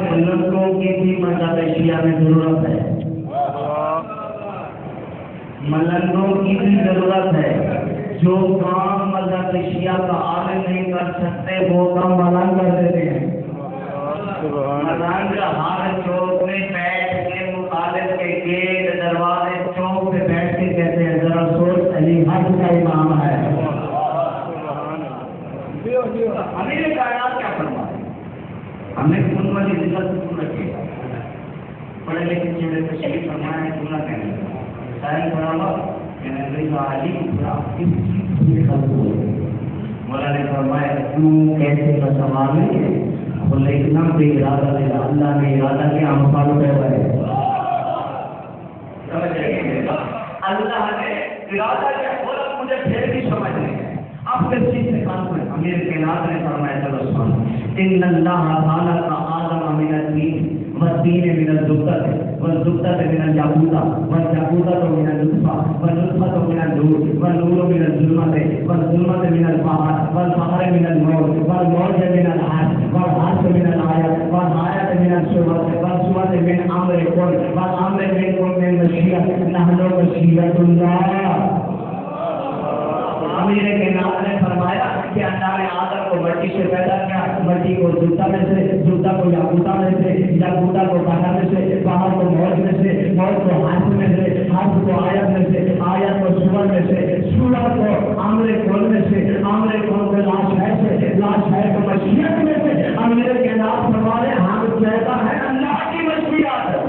ملنگوں کی بھی مذہب شیعہ میں ضرورت ہے، ملنگوں کی بھی ضرورت ہے۔ جو کام مذہب شیعہ کا عالم نہیں کر سکتے وہ کام ملنگ کر دیتے ہیں۔ ملنگ ہر چوک میں بیٹھ کے مخالف کے گیٹ دروازے چوک پہ بیٹھ کے کہتے ہیں ذرا سوچ علی حق کا امام ہے۔ امیر کائنات کیا فرمایا؟ ہمیں خود والی ذکر کو رکھے پڑھے لکھے چہرے پہ شریف فرمایا ہے کیوں نہ کہنے شاید پڑھا ہوا کہ نبی علی پورا کس چیز سے خلق ہوئے۔ مولا نے فرمایا کیوں کیسے کا سوال نہیں ہے، لیکن ہم بے ارادہ دے اللہ نے ارادہ کیا ہم فالو کر رہے ہیں۔ اللہ نے ارادہ کیا بولا مجھے پھر بھی سمجھ نہیں ہے آپ کس چیز سے کام کریں۔ امیر کائنات نے فرمایا چلو سبحان ان اللہ خلق آدم من الطین والطین من الزبدۃ والزبدۃ من الياقوت والياقوت من النطفہ والنطفہ من النور والنور من الظلمۃ والظلمۃ من البحر والبحر من الموج والموج من الحرث والحرث من الآیۃ والآیۃ من الصورۃ والصورۃ من امر کن والامر من کن من مشیۃ نحن مشیۃ اللہ۔ امیر کائنات نے فرمایا کہ اللہ نے آدم کو مٹی سے پیدا کیا، مٹی کو زبدہ میں سے، زبدہ کو یاقوتہ میں سے، یاقوتہ کو بحر میں سے، بحر کو موج میں سے، موج کو حرف میں سے، حرف کو آیت میں سے، آیت کو سور میں سے، سورت کو امر کون میں سے، امر کون کو لاش ہے سے، لاش ہے کو مشیت میں سے۔ امیر کائنات فرمایا ہم کہتا ہے اللہ کی مشیت ہے۔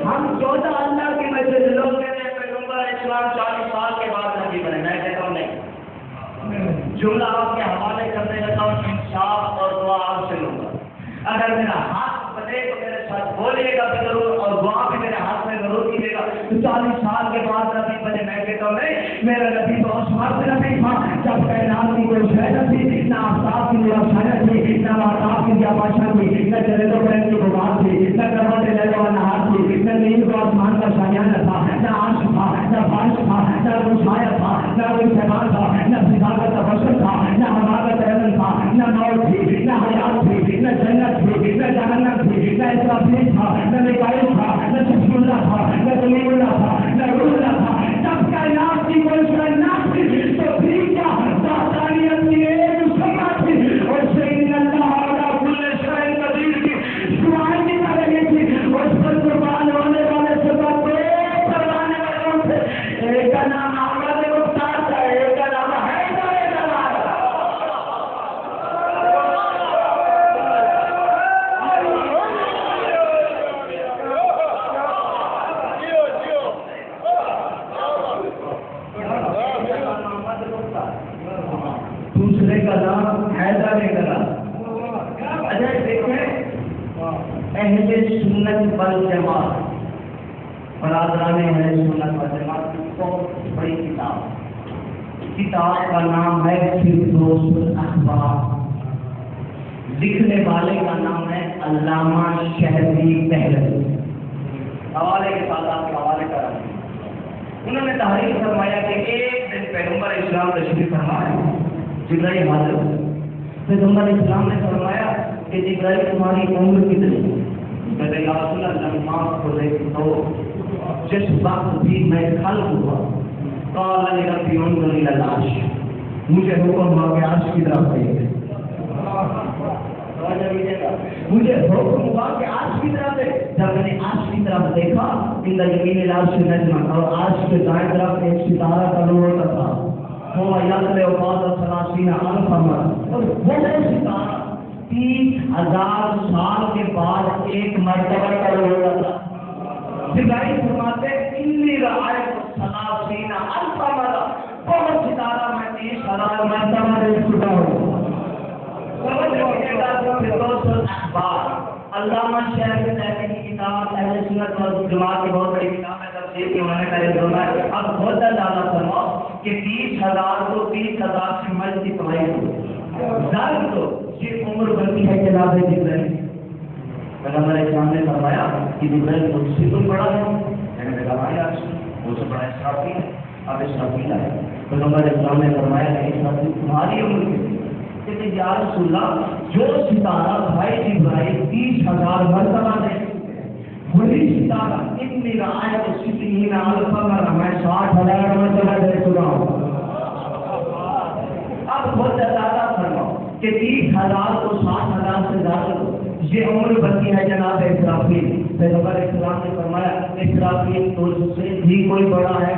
ہم چودہ اللہ کی مسجد لوگ کہتے ہیں پیغمبر اسلام 40 سال کے بعد نبی بنے، میں کہتا ہوں نہیں۔ جملہ آپ کے حوالے کرنے لگا ہوں انصاف اور دعا آپ سے لوں گا۔ اگر میرا ہاتھ بنے تو میرے ساتھ بولیے گا بھی ضرور اور دعا بھی میرے ہاتھ میں ضرور کیجیے گا۔ 40 سال کے بعد نبی بنے، میں کہتا ہوں نہیں، میرا نبی تو اس وقت نبی تھا جب کائنات کی کوئی شے نہ تھی، نہ آفتاب کی روشنی تھی، نہ آفتاب کی بادشاہ تھی، نہ چلے تو بہن کی بغار تھی، نہ کرواتے لے لو نہار تھی، نہ نیند کو آسمان کا شایانہ تھا، نہ عرش تھا، نہ بارش تھا، نہ کوئی سایہ تھا، نہ کوئی سیمان تھا، نہ فضا کا تبصر تھا، نہ ہوا کا تیمن تھا، نہ موت تھی، نہ حیات تھی، نہ جنت تھی، نہ جہنم تھی، نہ اسرافیل تھا، نہ میکائیل تھا، نہ جسم اللہ تھا، نہ کلیم اللہ تھا، نہ روح اللہ تھا۔ جب کائنات کی کوئی شے نہ تھی تو پھر کیا ذاتانیت کی ایک مسمہ تھی اور سید اللہ علی کل شیء قدیر کی دعائیں کی جا رہی تھی۔ اس پر قربان ہونے والے سے دو کروانے والوں تھے، ایک کا نام احمد مختار تھا، ایک کا نام حیدر جلال تھا۔ دوسرے کا نام حیدر جلال۔ اچھا دیکھیں اہل سنت والجماعت، برادران اہل سنت والجماعت کی بہت بڑی کتاب کا نام ہے فردوس الاحباب، لکھنے والے کا نام ہے علامہ شہری پہلوی۔ حوالے کے ساتھ آپ کے حوالے کر رہے ہیں۔ انہوں نے تحریر فرمایا کہ ایک دن پیغمبر اسلام تشریف فرمایا، جبرائیل حاضر ہوئے۔ پیغمبر اسلام نے فرمایا کہ جبرائیل تمہاری عمر کتنی؟ میں یا رسول اللہ ماں کو دیکھ تو جس وقت بھی میں خلق ہوا قال ربی انظر الی العرش، مجھے حکم ہوا کہ عرش کی طرف دیکھ، مجھے حکم ہوا کہ عرش کی طرف دیکھ۔ جب میں نے عرش کی طرف دیکھا ان یمین العرش نجما، اور عرش کے دائیں طرف ایک ستارہ کا نور ہوتا تھا، وہ یطلع بعد 30 الف عمر، اور وہ ستارہ 30,000 سال کے بعد ایک مرتبہ کا ہوتا تھا. جبرائیل فرماتے انی رعایت الثلاثین الف مرہ، بہت ستارہ میں 30,000 مرتبہ دیکھ چکا ہوں. علامہ شیخ صاحب کی کتاب اہل سنت والجماعت کی بہت بڑی کتاب ہے، تفسیر کی انہوں نے پہلے بولا ہے. اب بہت زیادہ فرماؤ کہ 30,000 کو 30,000 سے ملٹیپلائی کرو. ظاہر تو یہ عمر بنتی ہے جناب جبرائیل. پیغمبر اسلام نے فرمایا کہ جبرائیل مجھ سے تو بڑا ہے. میں نے کہا یار وہ سے بڑا اسرافیل ہے. اب اسرافیل ہے. پیغمبر اسلام نے فرمایا کہ اسرافیل تمہاری عمر کی. کہتے یا رسول اللہ جو ستارہ بھائی جبرائیل 30,000 مرتبہ دیکھ چکے ہیں، وہی ستارہ اتنی رعایت الستین الف مرہ میں 60,000 مرتبہ دیکھ چکا ہوں. اب بہت زیادہ فرماؤ کہ 30,000 کو 60,000 سے زیادہ یہ عمر بنتی ہے جناب اسرافیل. پیغمبر اسلام نے فرمایا اسرافیل تو سے بھی کوئی بڑا ہے.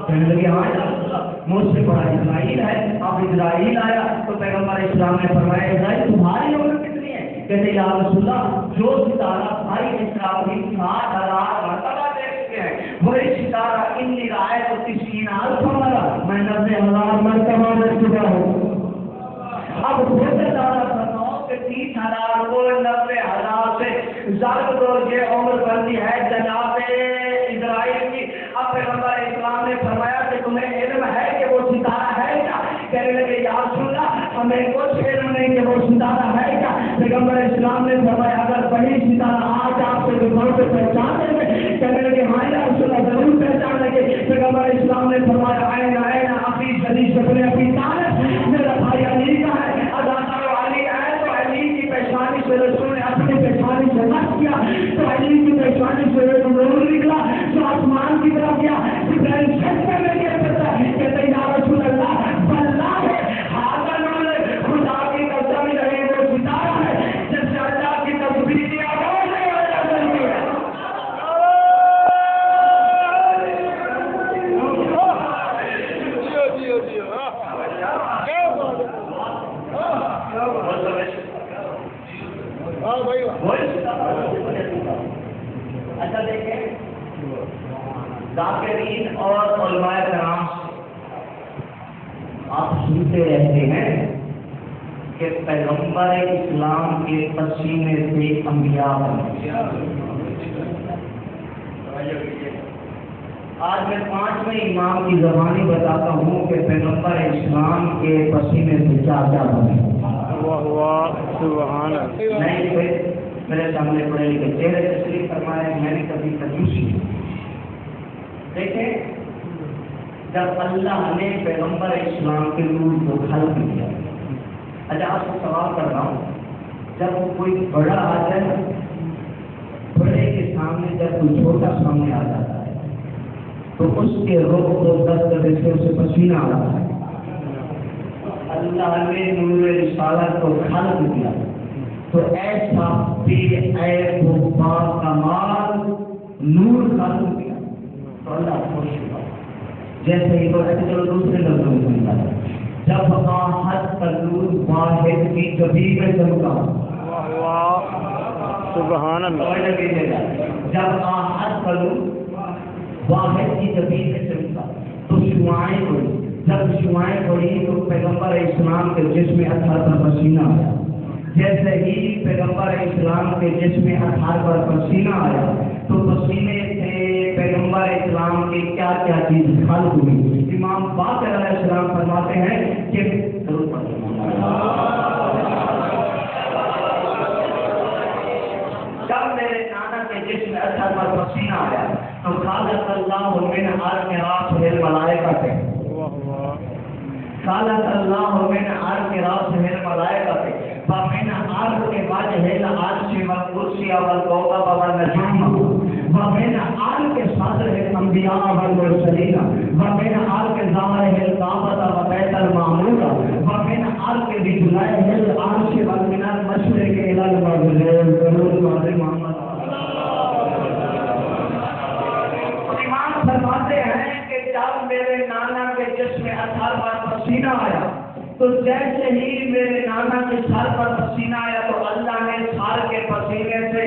کہنے لگے ہاں یا رسول اللہ مجھ سے بڑا اسرائیل ہے. اب اسرائیل آیا تو پیغمبر اسلام نے فرمایا اسرائیل تمہاری عمر کتنی ہے؟ کہتے یا رسول اللہ جو ستارہ بھائی اسرافیل 60,000 مرتبہ دیکھ چکے ہیں، وہی ستارہ انی رعایت التسعین الف مرہ میں 90,000 مرتبہ دیکھ چکا ہوں. اب بہت زیادہ فرماؤ کہ 30,000 کو 90,000 سے ضرب دو، یہ عمر بنتی ہے جناب اسرائیل کی. اب پیغمبر اسلام نے فرمایا کہ تمہیں علم ہے کہ وہ ستارہ ہے کیا؟ کہنے لگے یا رسول اللہ ہمیں کچھ علم نہیں کہ وہ ستارہ ہے کیا. پیغمبر اسلام نے فرمایا اگر بڑی ستارہ آج آپ سے دکھاؤ تو پہچان لیں گے. کہنے لگے ہاں یا رسول اللہ ضرور پہچان لیں گے. پیغمبر اسلام نے فرمایا آئین اپنی صدی شکل اپنی طالب میرا بھائی علی کا ہے. اداکار علی ہے تو علی کی پیشانی سے رسول نے اپنی پیشانی سے نہ کیا تو علی کی پیشانی سے نور نکلا جو آسمان کی طرف گیا. جبرائیل شک کرنے کے کہتے یا رسول اللہ بلّہ ہے ہاتھ نور خدا کی قسم رہے وہ ستارہ ہے جس سے اللہ کی تصویر کی آواز ہے. اچھا دیکھیں ذاکرین اور علماء کرام آپ سنتے رہتے ہیں کہ پیغمبر اسلام کے پسینے سے انبیاء بنے. آج میں 5ویں امام کی زبانی بتاتا ہوں کہ پیغمبر اسلام کے پسینے سے کیا کیا بنے. نہیں میرے سامنے پڑھے لکھے چہرے تشریف فرمائے میں نے کبھی کنجوسی دیکھیں. جب اللہ نے پیغمبر اسلام کے نور کو خلق کیا. اچھا آپ سے سوال کر رہا ہوں جب کوئی بڑا آ جائے بڑے کے سامنے جب کوئی چھوٹا سامنے آ جاتا ہے تو اس کے رخ کو 10 سے اسے پسینہ آتا ہے. اللہ نے نور رسالت کو خلق کیا تو ایسا بے عیب و باکمال نور خلق کیا تو اللہ خوش ہوا. جیسے ہی تو چلو دوسرے لفظوں میں سمجھا جب آہد کا نور واحد کی جبین میں چمکا. سبحان اللہ. جب آہد کا نور واحد کی جبین میں چمکا تو شعاعیں پڑی. جب شعاعیں پڑی تو پیغمبر اسلام کے جسم اطہر پر پسینہ آیا. جیسے ہی پیغمبر اسلام کے جسم اطہر پر پسینہ آیا تو پسینے سے پیغمبر اسلام کی کیا کیا چیز خلق ہوئی. امام باقر علیہ السلام فرماتے ہیں کہ جب میرے نانا کے جسم اطہر پر پسینہ آیا تو خالق اللہ من عرق راس الملائکہ تھے. خالق اللہ من عرق راس الملائکہ تھے. فمن عرق کے وجہ العرش والکرسی والکوكب والنجوم ومن عرق صدر الانبیاء والمرسلین ومن عرق ظاہر الکعبۃ وبیت المعمور ومن عرق رجلین العرش ومن المشرق الى المغرب. محمد امام فرماتے ہیں کہ جب میرے نانا کے جسم اطہر پر پسینہ آیا تو جیسے ہی میرے نانا کے سر پر پسینہ آیا تو اللہ نے سر کے پسینے سے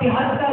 73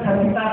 70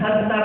70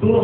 2